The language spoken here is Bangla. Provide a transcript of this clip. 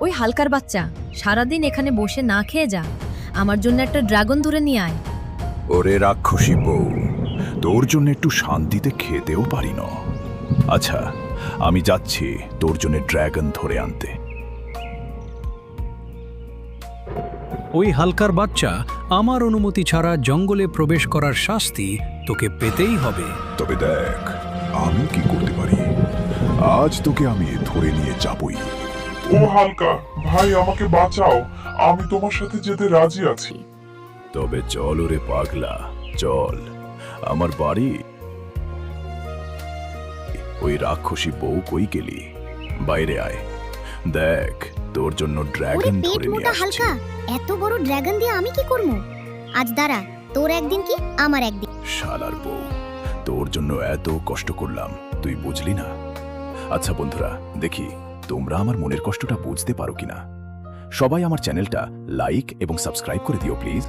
ওই হালকার বাচ্চা, সারাদিন এখানে বসে না খেয়ে যা, আমার জন্য একটা ড্রাগন ধরে নিয়ে আয়। ওরে রাক্ষসী বউ, তোর জন্য একটু শান্তিতে খেতেও পারি না। আচ্ছা, আমি যাচ্ছি তোর জন্য ড্রাগন ধরে আনতে। ওই হালকার বাচ্চা, আমার অনুমতি ছাড়া জঙ্গলে প্রবেশ করার শাস্তি তোকে পেতেই হবে। তবে দেখ আমি কি করতে পারি। আজ তোকে আমি ধরে নিয়ে যাবই। ও হালকা ভাই, আমাকে বাঁচাও, আমি তোমার সাথে যেতে রাজি আছি। তবে চল ওরে পাগলা, চল আমার বাড়ি। ওই রাক্ষসী বউ কই গেলি? বাইরে আয়, দেখ তোর জন্য ওরে ড্রাগন পেট ধরে নিয়ে মোটা আসছি। হালকা, এত বড় ড্রাগন দিয়ে আমি কি করব? আজ দাঁড়া, তোর একদিন কি আমার একদিন। শালার বউ, তোর জন্য এত কষ্ট করলাম, তুই বুঝলি না। আচ্ছা বন্ধুরা, দেখি তোমরা আমার মনের কষ্টটা বুঝতে পারো কিনা। সবাই আমার চ্যানেলটা লাইক এবং সাবস্ক্রাইব করে দিও প্লিজ।